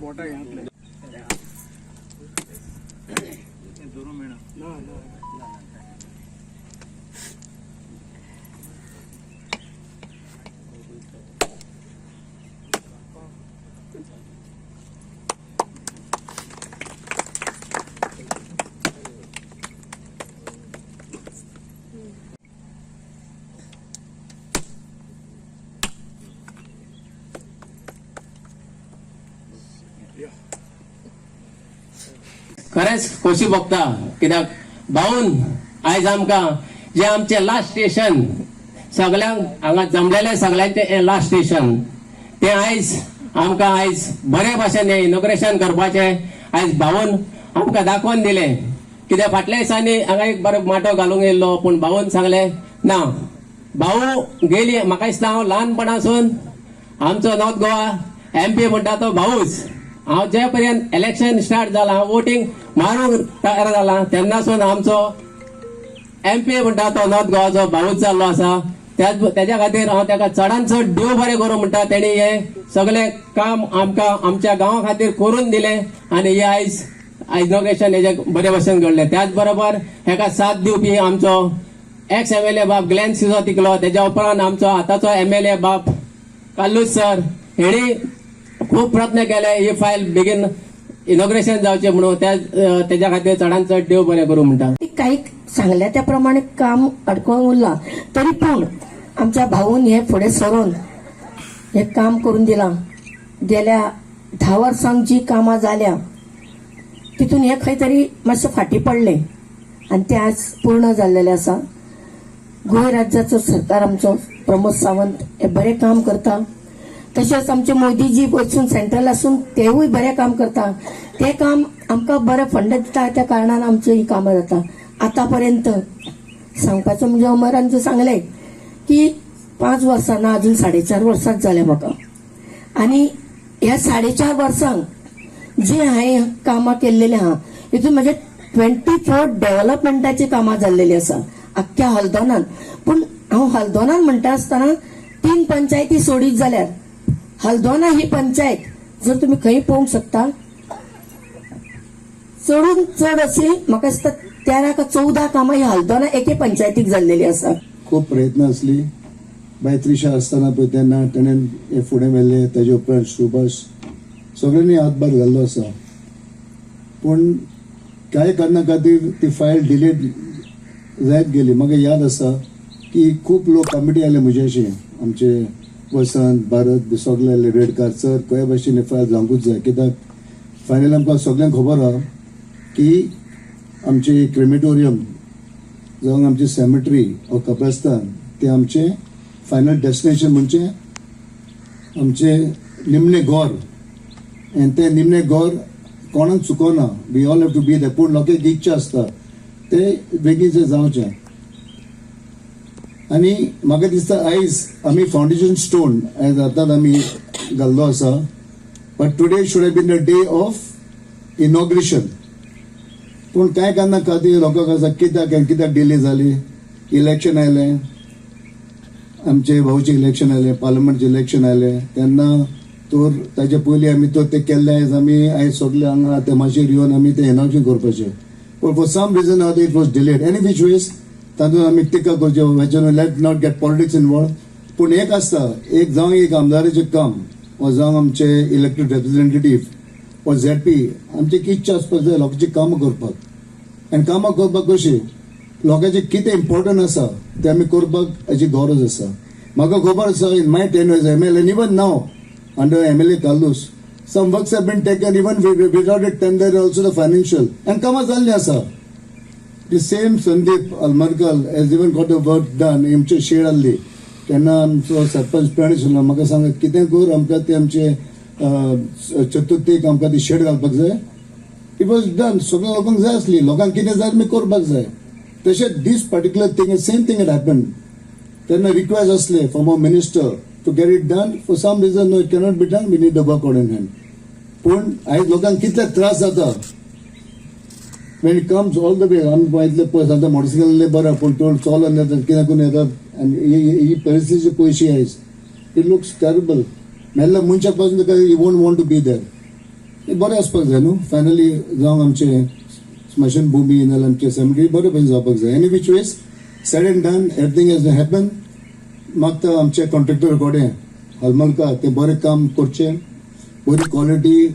बोटा घातले खरेंच खोशी भोगता कित्याक भाऊन आयज आमकां जे आमचे लास्ट स्टेशन सगळ्यांक हांगा जमलेले सगळ्यांचे लास्ट स्टेशन ते आयज आमकां आयज बरे भाशेन इनॉग्रेशन करपाचे आयज भाऊन आमकां दाखोवन दिले कित्याक फाटल्या दिसांनी हांगा एक बरो माटो घालूंक येयल्लो पूण भाऊन सांगले ना भाऊ गेली म्हाका दिसता हांव ल्हानपणासून आमचो नॉर्थ गोवा MP म्हणटा तो भाऊच हांव जे पर्यंत इलेक्शन स्टार्ट जाला वोटिंग मारूंक तयार जाला तेन्नासून आमचो MP म्हणटा तो नॉर्थ गोवाचो भाऊच जाल्लो आसा तेज्या खातीर हांव ताका चडांत चड देव बरें करूं म्हणटा तेणी हे सगळे काम आमकां आमच्या गांवा खातीर करून दिले आनी हे आयज इनॉग्रेशन हेजे बरे भशेन घडले त्याच बरोबर हेका साथ दिवपी आमचो एक्स MLA बाब ग्लेन सिजो तिकलो तेज्या उपरांत आमचो आतांचो MLA बाब काल्लूस सर हेणी खूब प्रयत्न केले ही फायल बेगीन इनॉग्रेशन जावचे म्हणून तेज्या खातीर चडांत चड देव बरें करूं म्हणटा काही सांगल्या त्या प्रमाणे काम अडकून उरला तरी पण आमच्या भाऊन हे फुडें सरून हे काम करून दिलां गेल्या 10 वर्सांक जी कामां जाल्या तितून हे खंय तरी मातशें फाटी पडले आनी ते आज पूर्ण जाल्लेले आसा गोंय राज्याचो सरकार आमचो प्रमोद सावंत हे बरें काम करता तशेंच आमचे मोदीजी वचून सेंट्रल आसून तेवूय बरें काम करता ते काम आमकां बरें फंड दिता त्या कारणान आमची ही कामां जाता आतापर्यंत सांगपाचें म्हणजे अमरान सांगले की 5 वर्सां ना अजून 4.5 वर्सांच जाले म्हाका आनी ह्या 4.5 वर्सांक जे हांवें कामां केल्लेली आहा हितून म्हजे 24 डेव्हलपमेंटाची कामां जाल्लेली आसा आख्ख्या हल्दोनान पूण हांव हल्दोनान म्हणटा आसतना 3 पंचायती सोडीत जाल्यार हल्दोना ही पंचायत जर तुम्ही खंय पळोवंक शकता चडून चड अशी म्हाका दिसता 13 का 14 कामां ह्या हल्दोना एके पंचायतीक जाल्लेली आसा खूब प्रयत्न असली बाय त्रिशा आसतना पळय तेन्ना ताणें हे फुडें व्हेल्ले ताजे उपरांत सुभाष सगळ्यांनी हातभार घाल्लो आसा पूण कांय कारणां खातीर ती फायल डिलीट जायत गेली म्हाका याद आसा की खूब लोक कमिटी आयले म्हजेशी आमचे वसंत भारत बी सगळे आयले रेडकार सर खंय भाशेन फायल जावंकूच जाय कित्याक फायनल आमकां सगळ्यांक खबर आहा की आमचे क्रिमेटोरियम जावं आमची सॅमेट्री वा कब्रस्तान ते आमचे फायनल डेस्टिनेशन म्हणजे आमचे निमणे गोर आनी ते निमणे गोर कोणाक चुकोना we all have to be there पूण लोकांक इच्छा आसता ते बेगीन जावचें आनी म्हाका दिसता आयज आमी फावंडेशन स्टोन आयज आतां आमी घाल्लो आसा but today should have been the day of inauguration पूण कांय कारणां खातीर लोकांक आसा कित्याक डिले जाली इलेक्शन आयले आमचे भाऊचे इलेक्शन आयले पार्लमेंटचे इलेक्शन आयले तेन्ना तर ताचे पयलीं आमी तर ते केल्ले आयज सगळे हांगा ते मातशेर येवन आमी ते इनॉग्रेशन करपाचें पूण for some reason or it was delayed any which ways तातूंत आमी टिका करचे हेच्यान let not get politics involve पूण एक आसता एक जावं एक आमदाराचें काम वा जावं आमचे इलेक्टेड रेप्रेझेंटेटीव वा ZP आमची इच्छा आसपाक जाय लोकांची कामां करपाक आनी कामां करपाक कशी लोकांचें कितें इम्पॉर्टंट आसा तें आमी करपाक हाची गरज आसा म्हाका खबर आसा in my tenure MLA and even now under MLA Kallus some works have been taken even without a tender also the financial and कामां जाल्लीं आसा the same Sandeep Almarkal has even got the work done आमचे shade आसली तेन्ना आमचो सरपंच प्रणीत सुनो म्हाका सांगा कितें कर आमकां ते आमचे चतुर्थीक आमकां ती शेड घालपाक जाय इट वॉज डन सगळ्या लोकांक जाय आसली लोकांक कितें जाय आमी करपाक जाय तशेंच this particular thing same thing it happen तेन्ना रिक्वेस्ट आसले from a minister to get it done for some reason no it cannot be done we need the work on in hand पूण आयज लोकांक कितले त्रास जाता when it comes all the way आमी पळयतले पळय सांगता मोटरसायकल बरें पूण चड चलोन येतात कित्याक करून येतात आनी ही परिस्थिती पयशी आयज इट लुक्स टेरिबल मेल्ल्या मनशाक पासून you won't want to be there तें बरें आसपाक जाय न्हू फायनली जावं आमचे स्मशान भुमी नाजाल्यार आमचे सेमिटरी बरें भशेन जावपाक जाय any which ways said and done everything has happen मागता आमचे कॉन्ट्रॅक्टर कोडे हलमलका ते बरें काम करचे बरी क्वॉलिटी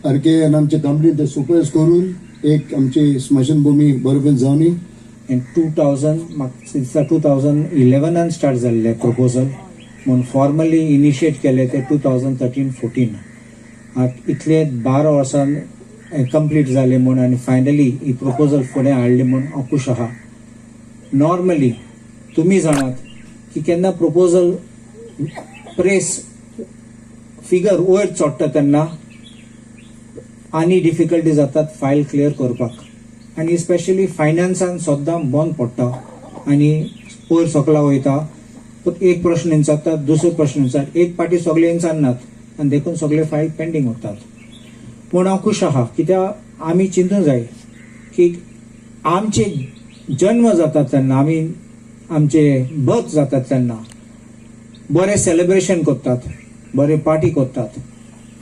सारके आनी आमचे कंपनी ते सुपरवायज करून एक आमची स्मशान भुमी बरें भशेन जावनी इन 2000 म्हाका दिसता 2011 स्टार्ट जाल्ले प्रपोजल म्हणून फॉर्मली इनिशिएट केले ते 2013-14 इतले 12 वर्सान कंप्लीट जाले म्हूण आनी फायनली ही प्रपोजल फुडें हाडली म्हूण हांव खूश आहा. नॉर्मली तुमी जाणात की केन्ना प्रपोजल प्रेस फिगर वयर चडटा तेन्ना आनी डिफिकल्टी जातात फायल क्लियर करपाक आनी स्पेशली फायनान्सान सुद्दां बंद पडटा आनी वयर सकला वयता एक प्रश्न विचारतात दुसरो प्रश्न विचारतात एक पाटी सगळे विचारनात आनी देखून सगळे फायल पेंडींग उरतात. पूण हांव खूश आहा कित्याक आमी चिंतूंक जाय की आमचे जन्म जातात तेन्ना आमी आमचे बर्थ जातात तेन्ना बरें सेलिब्रेशन करतात बरे पार्टी करतात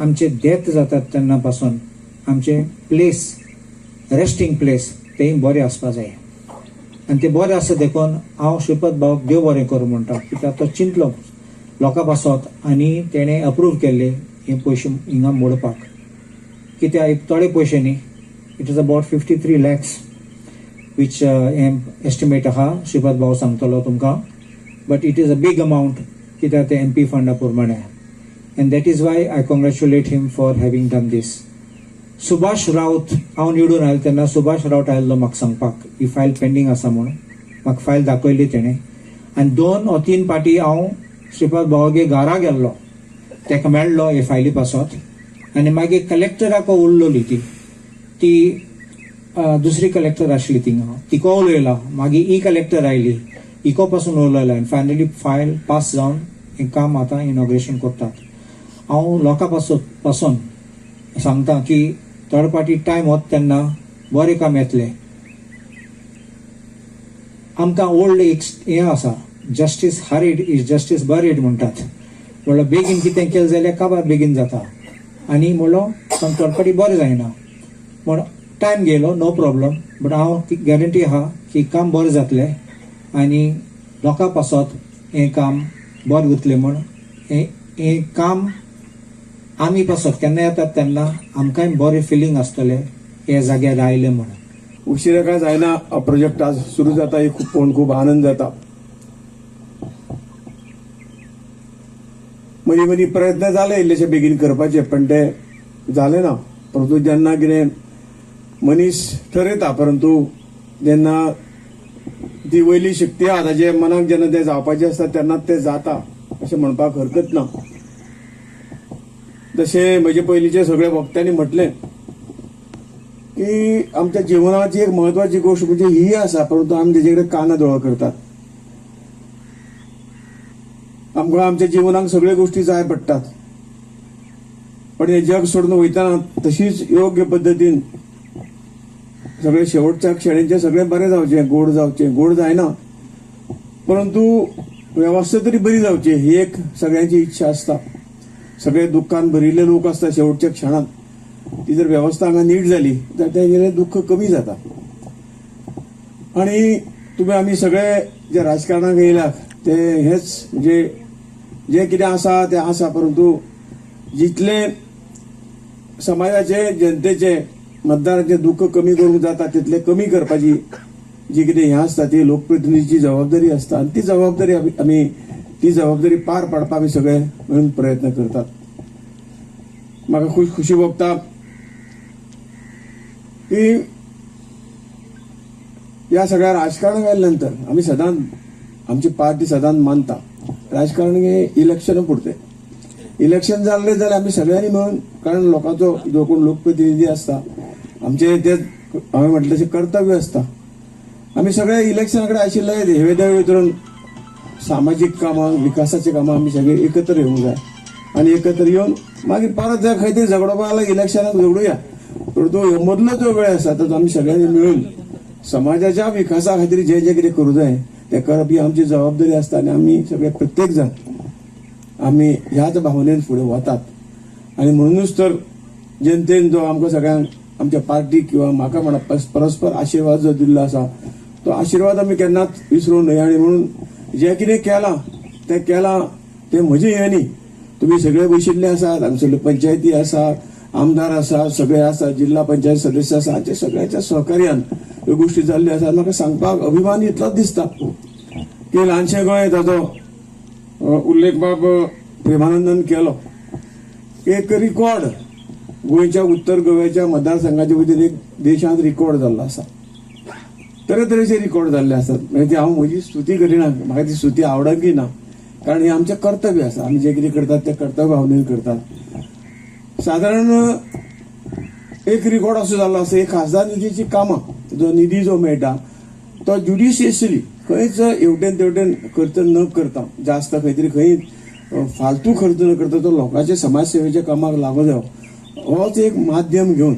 आमचे डेथ जातात तेन्ना पासून आमचे प्लेस रेस्टिंग प्लेस तेय बरें आसपा जाय आनी ते बरें आसा देखून हांव श्रीपत भावाक देव बरें करूं म्हणटा कित्याक तो चिंतलो लोकां पासत आनी तेणें अप्रूव केल्ले हे पयशे हिंगा मोडपाक कित्याक एक थोडे पयशे न्ही it is about 53 lakhs which estimate आहा श्रीपत भाव सांगतलो तुमकां but it is a big amount कित्याक ते MP फंडा प्रमाणे and that is why I congratulate him for having done this. Subhash Raut हांव निवडून आयलो तेन्ना सुभाष राऊत आयल्लो म्हाका सांगपाक ही फायल पेंडींग आसा म्हणून म्हाका फायल दाखयली तेणें आनी 2 or 3 पाटी हांव श्रीपत भावागे घरा गेल्लो ताका मेळ्ळो हे फायली पासत आनी मागीर कलेक्टराक उरलोली ती दुसरी कलेक्टर आसली थिंगा तिको उलयला मागीर ही कलेक्टर आयली इको पासून उलयला आनी फायनली फायल पास जावन हें काम आतां इनॉग्रेशन करतात. हांव लोकां पासून सांगता की थोडे पाटी टायम वता तेन्ना बरें काम येतलें. आमकां ओल्ड एक हें आसा justice hurried is justice buried म्हणटात म्हणल्यार बेगीन कितें केलें जाल्यार काबार बेगीन जाता आनी म्हणलो थोडे पाटी बरें जायना म्हण टायम गेलो नो प्रॉब्लम बट हांव गॅरंटी आहा की काम बरें जातलें आनी लोकां पासत हें काम बरें उरतलें म्हण हें काम आमी पासत केन्ना येतात तेन्ना आमकांय बरें फिलींग आसतलें हे जाग्यार आयलें म्हणून. उशिरा काय जायना हा प्रोजेक्ट आज सुरू जाता हे खूप आनंद जाता. मदीं प्रयत्न जाले इल्लेशे बेगीन करपाचे पण ते जाले ना. परंतु जेन्ना कितें मनीस ठरयता परंतु जेन्ना ती वयली शक्ती आहा ताजे मनाक जेन्ना तें जावपाचें आसता तेन्नाच तें जाता अशें म्हणपाक हरकत ना. जशें म्हजे पयलींचे सगळे वक्त्यांनी म्हटलें की आमच्या जिवनाची एक महत्वाची गोष्ट म्हणजे ही आसा परंतु आमी तेजे कडेन कानादोळो करतात. आमकां आमच्या जिवनाक सगळ्यो गोष्टी जाय पडटात पण हे जग सोडून वयतना तशीच योग्य पद्दतीन सगळे शेवटच्या क्षणींचे सगळे बरें जावचें गोड जायना परंतु वेवस्था तरी बरी जावची ही एक सगळ्यांची इच्छा आसता. सगळे दुःखान भरिल्ले लोक आसता शेवटच्या क्षणात ती जर वेवस्था हांगा नीट जाली तर तेजें दुःख कमी जाता. आणि तुम्ही आमी सगळे जे राजकारणाक येयल्यात ते हेच म्हणजे जे कितें आसा तें आसा परंतु जितले समाजाचे जनतेचे मतदारांचे दुःख कमी करूंक जाता तितले कमी करपाची जी कितें हें आसता ती लोकप्रतिनिधीची जबाबदारी आसता आनी ती जबाबदारी आमी ती जबाबदारी पार पाडपाक आमी सगळे मिळून प्रयत्न करतात. म्हाका खुशी भोगता की ह्या सगळ्या राजकारणाक आयल्या नंतर आमी सदांच आमची पार्टी सदांच मानता राजकारण हे इलेक्शन पुरते. इलेक्शन जाल्ले जाल्यार आमी सगळ्यांनी मेळून कारण लोकांचो जो कोण लोकप्रतिनिधी आसता आमचे ते हांवें म्हटलें तशें कर्तव्य आसता. आमी सगळे इलेक्शना कडेन आशिल्ले हेवे देवे करून सामाजीक कामां विकासाची कामां आमी सगळे एकत्र येवंक जाय आनी एकत्र येवन मागीर परत जर खंय तरी झगडोवपाक लागला इलेक्शनाक झगडुया परंतु ह्यो मदलो जो वेळ आसा तो आमी सगळ्यांनी मेळून समाजाच्या विकासा खातीर जे जे कितें करूं जाय तें करप ही आमची जबाबदारी आसता आनी आमी सगळे प्रत्येक जण आमी ह्याच भावनेन फुडें वतात. आनी म्हणूनच तर जनतेन जो आमकां सगळ्यांक आमच्या पार्टीक किंवा म्हाका म्हणा परस्पर आशिर्वाद जो दिल्लो आसा तो आशिर्वाद आमी केन्नाच विसरूंक न्हय. आनी म्हणून जें कितें केलां तें म्हजे हे न्ही. तुमी सगळे बशिल्ले आसात, आमचे सगळे पंचायती आसा, आमदार आसा, सगळे आसा, जिल्हा पंचायत सदस्य आसा, हांचे सगळ्यांच्या सहकार्यान ह्यो गोश्टी जाल्ल्यो आसात. म्हाका सांगपाक अभिमान इतलोच दिसता की ल्हानशें गोंय ताचो उल्लेख बाब प्रेमानंदन केलो. एक रिकॉर्ड गोंयच्या उत्तर गोव्याच्या मतदारसंघाच्या भितर एक देशांत रिकॉर्ड जाल्लो आसा. तरेतरेचे रिकॉर्ड जाल्ले आसात. म्हणजे हांव म्हजी स्तुती करिना, म्हाका ती स्तुती आवडंकय ना, कारण हें आमचें कर्तव्य आसा. आमी जें कितें करतात तें कर्तव्य भावनेन करतात. सादारण एक रिकॉर्ड असो जाल्लो आसा, एक खासदार निधीची कामां जो निधी जो मेळटा तो ज्युडिशियसली खंयच हेवटेन तेवटेन खर्च न करता, जास्त खंय तरी खंय फालतू खर्च न करता तो लोकांच्या समाज सेवेच्या कामाक लागू जावं, होच एक माध्यम घेवन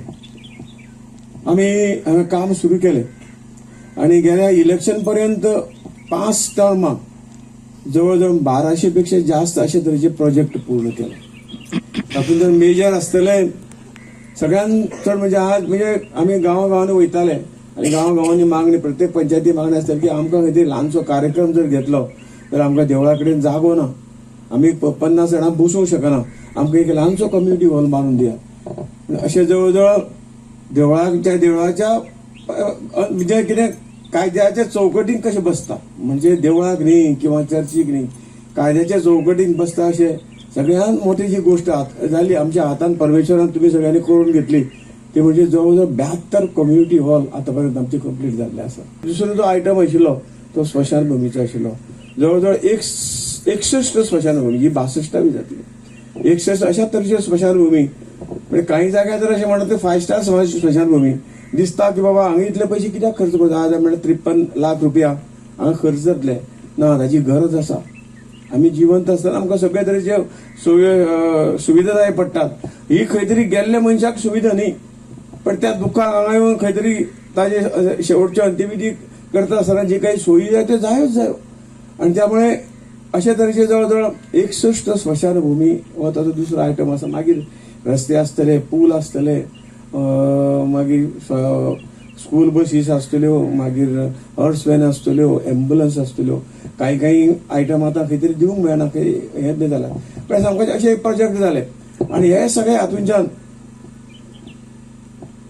आमी हांवें काम सुरू केलें. आणि गेल्या इलेक्शन पर्यंत 5 टर्माक जवळजवळ 1200 पेक्षा जास्त अशे तरेचे प्रोजेक्ट पूर्ण केले. तातूंत जर मेजर आसतले सगळ्यांत चड म्हणजे आज म्हणजे आमी गांवांनी वयताले आनी गांवांनी मागणी, प्रत्येक पंचायती मागणी आसताली की आमकां खंय तरी ल्हानसो कार्यक्रम जर घेतलो तर आमकां देवळा कडेन जागो ना, आमी 50 जाणां बसूंक शकना, आमकां एक ल्हानसो कम्युनिटी हॉल मारून दिया. अशें जवळजवळ देवळाच्या म्हणजे कितें कायद्याच्या चौकटीन कशें बसता, म्हणजे देवळाक न्ही किंवा चर्चीक न्ही, कायद्याच्या चौकटीन बसता अशें सगळ्यांत मोठी जी गोष्ट जाली आमच्या हातान परमेश्वरान तुमी सगळ्यांनी करून घेतली ती म्हणजे जवळजवळ 72 कम्युनिटी हॉल आतापर्यंत आमचे कंप्लीट जाल्ले आसा. दुसरो जो आयटम आशिल्लो तो स्मशानभुमीचो आशिल्लो. जवळजवळ 61 स्मशानभूमी, ही 62वी जातली. 61 अशा तरेची स्मशानभूमी. म्हणजे काही जाग्यार तर अशें म्हणटा ते 5 स्टार स्मशानभूमी दिसता की बाबा हांगा इतले पयशे कित्याक खर्च करता, आज म्हणल्यार 53 लाख रुपया हांगा खर्च जातले. ना, ताची गरज आसा. आमी जिवंत आसतना आमकां सगळे तरेचे सुविधा जाय पडटात. ही खंय तरी गेल्ल्या मनशाक सुविधा न्ही, पण त्या दुखाक हांगा येवन खंय तरी ताजे शेवटच्यो अंत्यविधी करता आसतना जी काही सोयी जाय त्यो जायोच जायो. आणि त्यामुळे अशा तरेचे जवळजवळ 61 स्मशानभूमी हो ताचो दुसरो आयटम आसा. मागीर रस्ते आसतले, पूल आसतले, मागीर स्कूल बसीस आसतल्यो, मागीर हॉर्स वॅन आसतल्यो, एम्ब्युलन्स आसतल्यो. काही आयटम आतां खंय तरी दिवंक मेळना, हें बी जालां. पण सामके अशे प्रोजेक्ट जाले आनी हे सगळे हातूंच्यान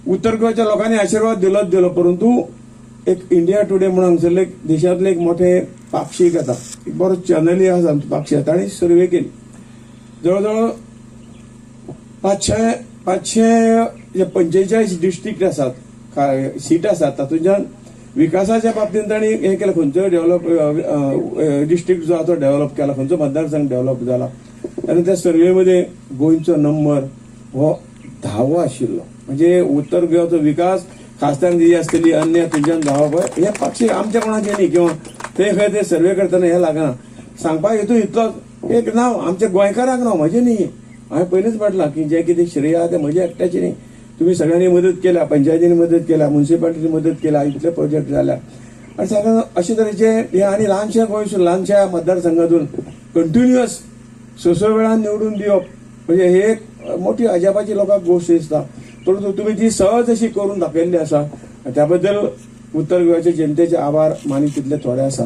उत्तर गोंयच्या लोकांनी आशिर्वाद दिलो. परंतु एक इंडिया टुडे म्हणून हांगसरले देशांतले एक मोठे पाक्षीक येता, एक बरो चॅनलय आसा आमचो पाक्षी, तांणी सर्वे केली. जवळजवळ 545 डिस्ट्रिक्ट आसात, सीट आसात. तातूंच्यान विकासाच्या बाबतींत तांणी हें केलें, खंयचो डेव्हलप डिस्ट्रिक्ट जो आसा तो डेव्हलप केला, खंयचो मतदारसंघ डेव्हलप जाला. आनी त्या सर्वेमध्ये गोंयचो नंबर हो 10वो आशिल्लो. म्हणजे उत्तर गोंयचो विकास खासदार निधी आसतली अन्य तुमच्यान जावप पळय, हे पक्षी आमच्या कोणाचे न्ही, किंवा ते खंय ते सर्वे करतना हें लागना. सांगपाक हेतू इतलोच, एक नांव आमच्या गोंयकारांक नांव म्हजें न्ही. हांवें पयलींच म्हटलां की जें कितें श्रेय आहा तें म्हजें एकट्याचें न्ही. तुम्ही सगळ्यांनी मदत केल्या, पंचायतींनी मदत केल्या, म्युन्सिपालिटीनी मदत केल्या, इतले प्रोजेक्ट जाल्या. आनी सगळ्यांना अशे तरेचे हे आनी ल्हानशा गोंयसून ल्हानशा मतदारसंघातून कंटिन्युअस स वेळान निवडून दिवप म्हणजे हे एक मोठी अजापाची लोकांक गोश्ट दिसता. परंतु तुम्ही ती सहज अशी करून दाखयल्ली आसा. त्या बद्दल उत्तर गोव्याच्या जनतेचे आभार मानी तितले थोडे आसात.